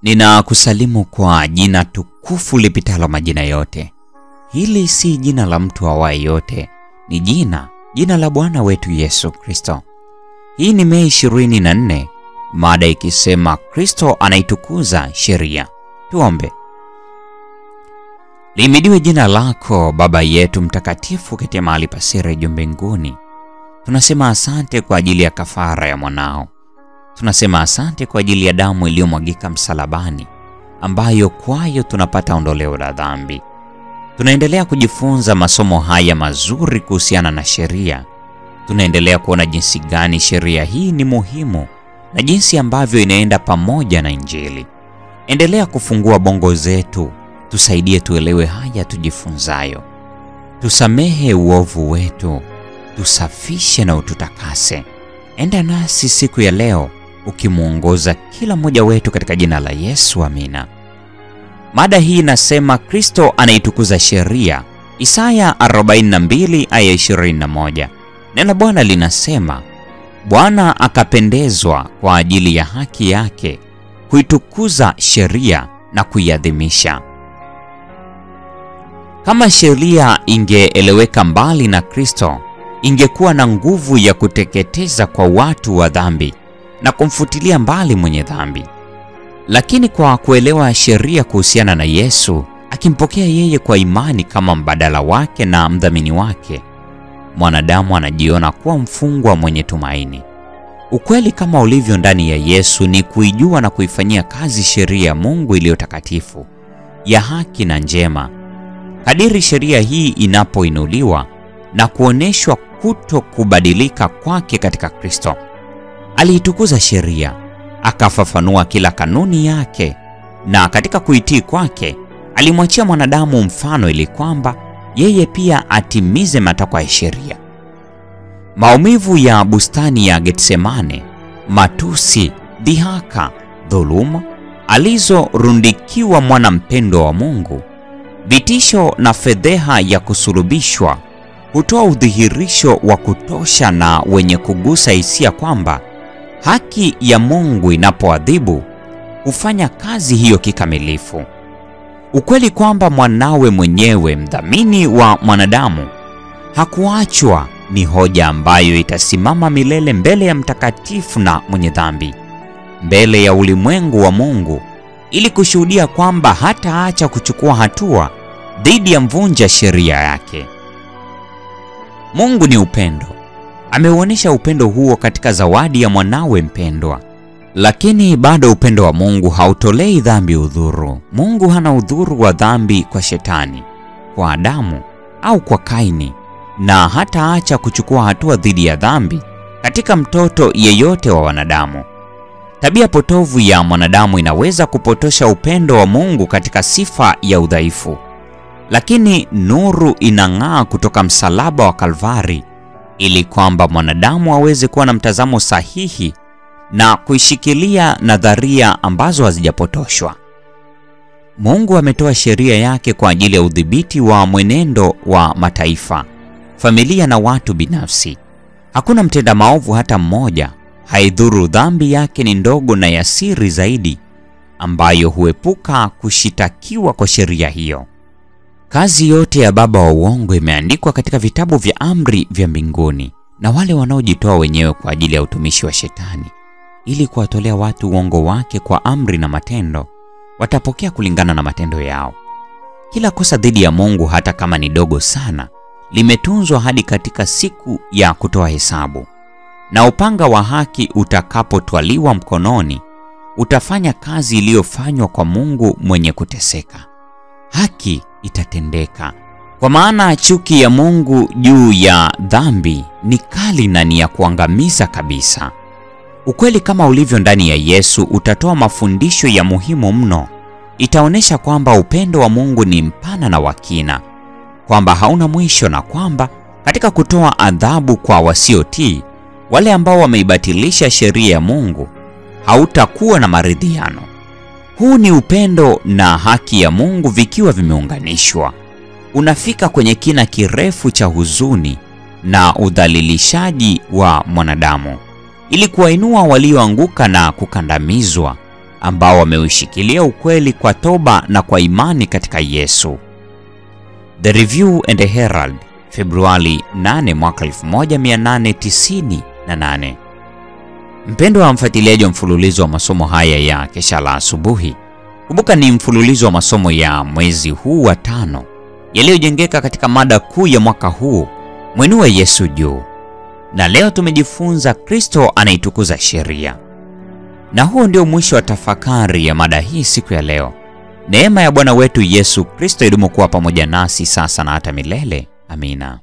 Ninakusalimu kwa jina tukufu lipitalo majina yote. Hili si jina la mtu awaye yote, ni jina la Bwana wetu Yesu Kristo. Hii ni Mei 24, mada ikisema Kristo anaitukuza sheria. Tuombe. Lihimidiwe jina lako Baba yetu mtakatifu katika mahali pa siri juu mbinguni. Tunasema asante kwa ajili ya kafara ya mwanao. Tunasema asante kwa ajili ya damu iliyomwagika msalabani, ambayo kwayo tunapata ondoleo la dhambi. Tunaendelea kujifunza masomo haya mazuri kuhusiana na sheria. Tunaendelea kuona jinsi gani sheria hii ni muhimu na jinsi ambavyo inaenda pamoja na Injili. Endelea kufungua bongo zetu, tusaidie tuelewe haya tujifunzayo. Tusamehe uovu wetu, tusafishe na ututakase. Enda nasi siku ya leo, ukimuongoza kila mmoja wetu katika jina la Yesu, amina. Mada hii inasema Kristo anaitukuza sheria. Isaya 42 aya 21. Neno Bwana linasema, Bwana akapendezwa kwa ajili ya haki yake kuitukuza sheria na kuiadhimisha. Kama sheria ingeeleweka mbali na Kristo, ingekuwa na nguvu ya kuteketeza kwa watu wa dhambi na kumfutilia mbali mwenye dhambi. Lakini kwa kuelewa sheria kuhusiana na Yesu, akimpokea yeye kwa imani kama mbadala wake na mdhamini wake, mwanadamu anajiona kuwa mfungwa mwenye tumaini. Ukweli kama ulivyo ndani ya Yesu ni kuijua na kuifanyia kazi sheria ya Mungu iliyo takatifu, ya haki na njema. Kadiri sheria hii inapoinuliwa na kuoneshwa kuto kubadilika kwake katika Kristo, aliitukuza sheria, akafafanua kila kanuni yake, na katika kuitii kwake alimwachia mwanadamu mfano ili kwamba yeye pia atimize matakwa ya sheria. Maumivu ya bustani ya Getsemane, matusi, dhihaka, dhuluma alizorundikiwa mwana mpendwa wa Mungu, vitisho na fedheha ya kusulubishwa hutoa udhihirisho wa kutosha na wenye kugusa hisia kwamba haki ya Mungu inapoadhibu hufanya kazi hiyo kikamilifu. Ukweli kwamba mwanawe mwenyewe, mdhamini wa mwanadamu, hakuachwa ni hoja ambayo itasimama milele mbele ya mtakatifu na mwenye dhambi, mbele ya ulimwengu wa Mungu, ili kushuhudia kwamba hataacha kuchukua hatua dhidi ya mvunja sheria yake. Mungu ni upendo. Ameuonesha upendo huo katika zawadi ya mwanawe mpendwa. Lakini bado upendo wa Mungu hautolei dhambi udhuru. Mungu hana udhuru wa dhambi kwa Shetani, kwa Adamu au kwa Kaini, na hataacha kuchukua hatua dhidi ya dhambi katika mtoto yeyote wa wanadamu. Tabia potovu ya mwanadamu inaweza kupotosha upendo wa Mungu katika sifa ya udhaifu. Lakini nuru inang'aa kutoka msalaba wa Kalvari ili kwamba mwanadamu aweze kuwa na mtazamo sahihi na kuishikilia nadharia ambazo hazijapotoshwa. Mungu ametoa sheria yake kwa ajili ya udhibiti wa mwenendo wa mataifa, familia na watu binafsi. Hakuna mtenda maovu hata mmoja, haidhuru dhambi yake ni ndogo na ya siri zaidi, ambayo huepuka kushitakiwa kwa sheria hiyo. Kazi yote ya baba wa uongo imeandikwa katika vitabu vya amri vya mbinguni, na wale wanaojitoa wenyewe kwa ajili ya utumishi wa Shetani ili kuwatolea watu uongo wake kwa amri na matendo, watapokea kulingana na matendo yao. Kila kosa dhidi ya Mungu, hata kama ni dogo sana, limetunzwa hadi katika siku ya kutoa hesabu. Na upanga wa haki utakapotwaliwa mkononi, utafanya kazi iliyofanywa kwa Mungu mwenye kuteseka. Haki itatendeka, kwa maana chuki ya Mungu juu ya dhambi ni kali na ni ya kuangamiza kabisa. Ukweli kama ulivyo ndani ya Yesu utatoa mafundisho ya muhimu mno. Itaonesha kwamba upendo wa Mungu ni mpana na wakina, kwamba hauna mwisho, na kwamba katika kutoa adhabu kwa wasiotii, wale ambao wameibatilisha sheria ya Mungu, hautakuwa na maridhiano. Huu ni upendo na haki ya Mungu vikiwa vimeunganishwa. Unafika kwenye kina kirefu cha huzuni na udhalilishaji wa mwanadamu, ili kuwainua walioanguka na kukandamizwa, ambao wameushikilia ukweli kwa toba na kwa imani katika Yesu. The Review and Herald, Februari 8 mwaka 1898. Mpendwa wa mfuatiliaji wa mfululizo wa masomo haya ya Kesha la Asubuhi, kumbuka ni mfululizo wa masomo ya mwezi huu wa 5 yaliyojengeka katika mada kuu ya mwaka huu, Mwinue Yesu juu. Na leo tumejifunza Kristo anaitukuza sheria. Na huo ndio mwisho wa tafakari ya mada hii siku ya leo. Neema ya Bwana wetu Yesu Kristo idumu kuwa pamoja nasi sasa na hata milele. Amina.